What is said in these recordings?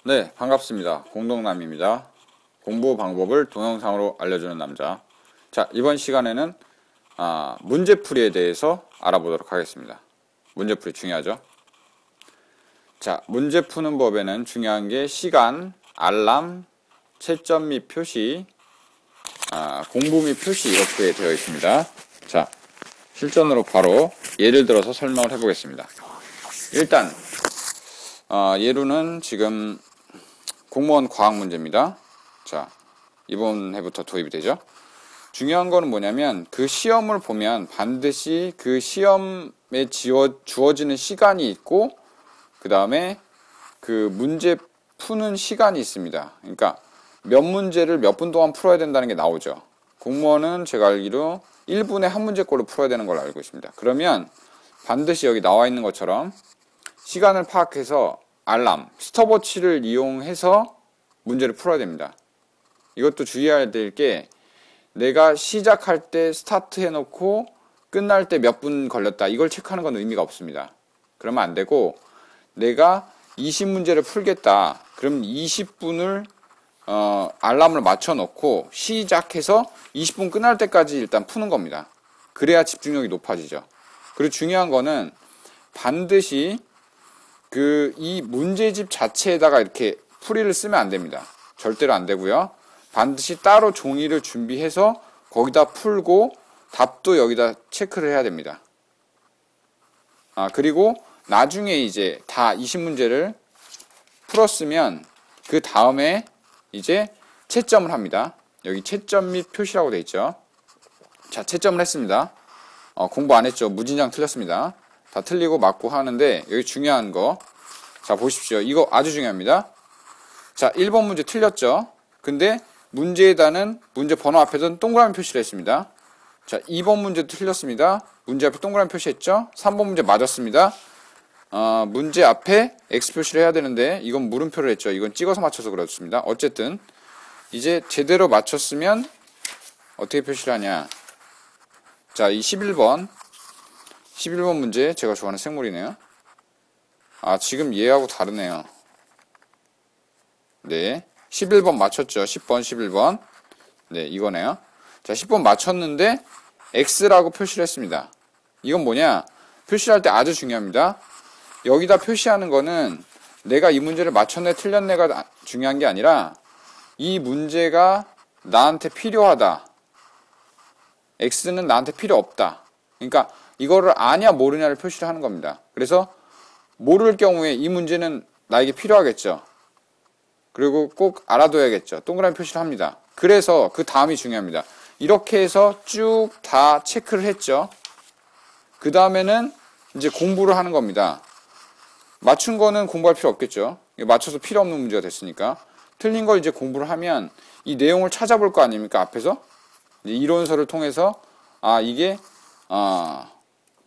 네, 반갑습니다. 공동남입니다. 공부 방법을 동영상으로 알려주는 남자. 자, 이번 시간에는 문제풀이에 대해서 알아보도록 하겠습니다. 문제풀이 중요하죠? 자, 문제 푸는 법에는 중요한 게 시간, 알람, 채점 및 표시, 공부 및 표시 이렇게 되어 있습니다. 자, 실전으로 바로 예를 들어서 설명을 해보겠습니다. 일단 예루는 지금 공무원 과학 문제입니다. 자, 이번 해부터 도입이 되죠. 중요한 거는 뭐냐면 그 시험을 보면 반드시 그 시험에 주어지는 시간이 있고 그 다음에 그 문제 푸는 시간이 있습니다. 그러니까 몇 문제를 몇 분 동안 풀어야 된다는 게 나오죠. 공무원은 제가 알기로 1분에 한 문제꼴로 풀어야 되는 걸로 알고 있습니다. 그러면 반드시 여기 나와 있는 것처럼 시간을 파악해서 알람, 스톱워치를 이용해서 문제를 풀어야 됩니다. 이것도 주의해야 될 게 내가 시작할 때 스타트 해놓고 끝날 때 몇 분 걸렸다 이걸 체크하는 건 의미가 없습니다. 그러면 안 되고 내가 20문제를 풀겠다. 그럼 20분을 알람을 맞춰놓고 시작해서 20분 끝날 때까지 일단 푸는 겁니다. 그래야 집중력이 높아지죠. 그리고 중요한 거는 반드시 이 문제집 자체에다가 이렇게 풀이를 쓰면 안 됩니다. 절대로 안 되고요. 반드시 따로 종이를 준비해서 거기다 풀고 답도 여기다 체크를 해야 됩니다. 그리고 나중에 이제 다 20문제를 풀었으면 그 다음에 이제 채점을 합니다. 여기 채점 및 표시라고 되어 있죠. 자, 채점을 했습니다. 공부 안 했죠. 무진장 틀렸습니다. 다 틀리고 맞고 하는데 여기 중요한 거, 자 보십시오. 이거 아주 중요합니다. 자, 1번 문제 틀렸죠. 근데 문제에다는 문제 번호 앞에서는 동그라미 표시를 했습니다. 자, 2번 문제도 틀렸습니다. 문제 앞에 동그라미 표시했죠. 3번 문제 맞았습니다. 문제 앞에 X 표시를 해야 되는데 이건 물음표를 했죠. 이건 찍어서 맞춰서 그렇습니다. 어쨌든 이제 제대로 맞췄으면 어떻게 표시를 하냐. 자, 이 11번 문제 제가 좋아하는 생물이네요. 지금 얘하고 다르네요. 네, 11번 맞췄죠. 10번, 11번. 네, 이거네요. 자, 10번 맞췄는데 X라고 표시를 했습니다. 이건 뭐냐? 표시할 때 아주 중요합니다. 여기다 표시하는 거는 내가 이 문제를 맞췄네 틀렸네가 중요한 게 아니라 이 문제가 나한테 필요하다. X는 나한테 필요 없다. 그러니까 이거를 아냐 모르냐를 표시를 하는 겁니다. 그래서 모를 경우에 이 문제는 나에게 필요하겠죠. 그리고 꼭 알아둬야겠죠. 동그라미 표시를 합니다. 그래서 그 다음이 중요합니다. 이렇게 해서 쭉 다 체크를 했죠. 그 다음에는 이제 공부를 하는 겁니다. 맞춘 거는 공부할 필요 없겠죠. 맞춰서 필요 없는 문제가 됐으니까. 틀린 걸 이제 공부를 하면 이 내용을 찾아볼 거 아닙니까? 앞에서 이론서를 통해서 이게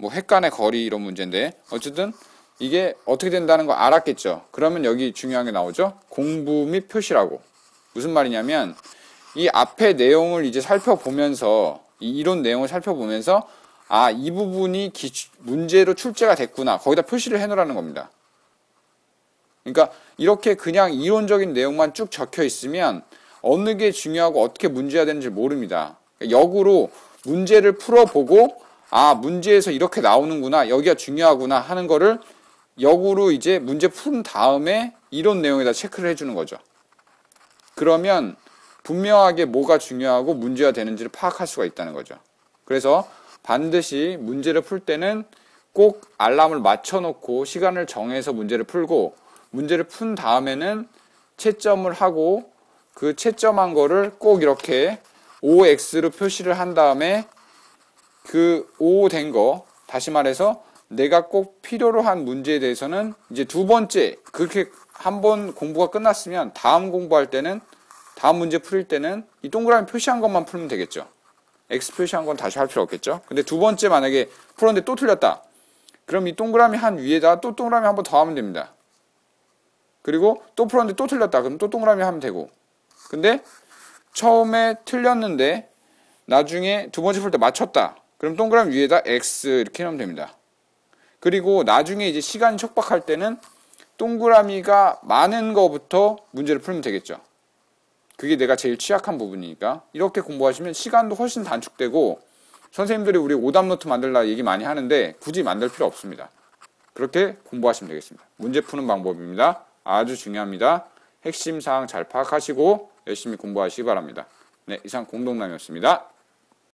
뭐 획간의 거리 이런 문제인데 어쨌든 이게 어떻게 된다는 거 알았겠죠. 그러면 여기 중요한 게 나오죠. 공부 및 표시라고. 무슨 말이냐면 이 앞에 내용을 이제 살펴보면서 이 이론 내용을 살펴보면서 이 부분이 문제로 출제가 됐구나. 거기다 표시를 해놓으라는 겁니다. 그러니까 이렇게 그냥 이론적인 내용만 쭉 적혀 있으면 어느 게 중요하고 어떻게 문제해야 되는지 모릅니다. 역으로 문제를 풀어보고 문제에서 이렇게 나오는구나. 여기가 중요하구나 하는 거를 역으로 이제 문제 푼 다음에 이론 내용에다 체크를 해주는 거죠. 그러면 분명하게 뭐가 중요하고 문제가 되는지를 파악할 수가 있다는 거죠. 그래서 반드시 문제를 풀 때는 꼭 알람을 맞춰놓고 시간을 정해서 문제를 풀고 문제를 푼 다음에는 채점을 하고 그 채점한 거를 꼭 이렇게 OX로 표시를 한 다음에 그 O 된 거, 다시 말해서 내가 꼭 필요로 한 문제에 대해서는 이제 두 번째, 그렇게 한 번 공부가 끝났으면 다음 공부할 때는, 다음 문제 풀릴 때는 이 동그라미 표시한 것만 풀면 되겠죠. X 표시한 건 다시 할 필요 없겠죠. 근데 두 번째 만약에 풀었는데 또 틀렸다. 그럼 이 동그라미 한 위에다 또 동그라미 한 번 더 하면 됩니다. 그리고 또 풀었는데 또 틀렸다. 그럼 또 동그라미 하면 되고. 근데 처음에 틀렸는데 나중에 두 번째 풀 때 맞췄다. 그럼 동그라미 위에다 X 이렇게 해놓으면 됩니다. 그리고 나중에 이제 시간이 촉박할 때는 동그라미가 많은 거부터 문제를 풀면 되겠죠. 그게 내가 제일 취약한 부분이니까. 이렇게 공부하시면 시간도 훨씬 단축되고, 선생님들이 우리 오답 노트 만들라 얘기 많이 하는데 굳이 만들 필요 없습니다. 그렇게 공부하시면 되겠습니다. 문제 푸는 방법입니다. 아주 중요합니다. 핵심 사항 잘 파악하시고 열심히 공부하시기 바랍니다. 네, 이상 공동남이었습니다.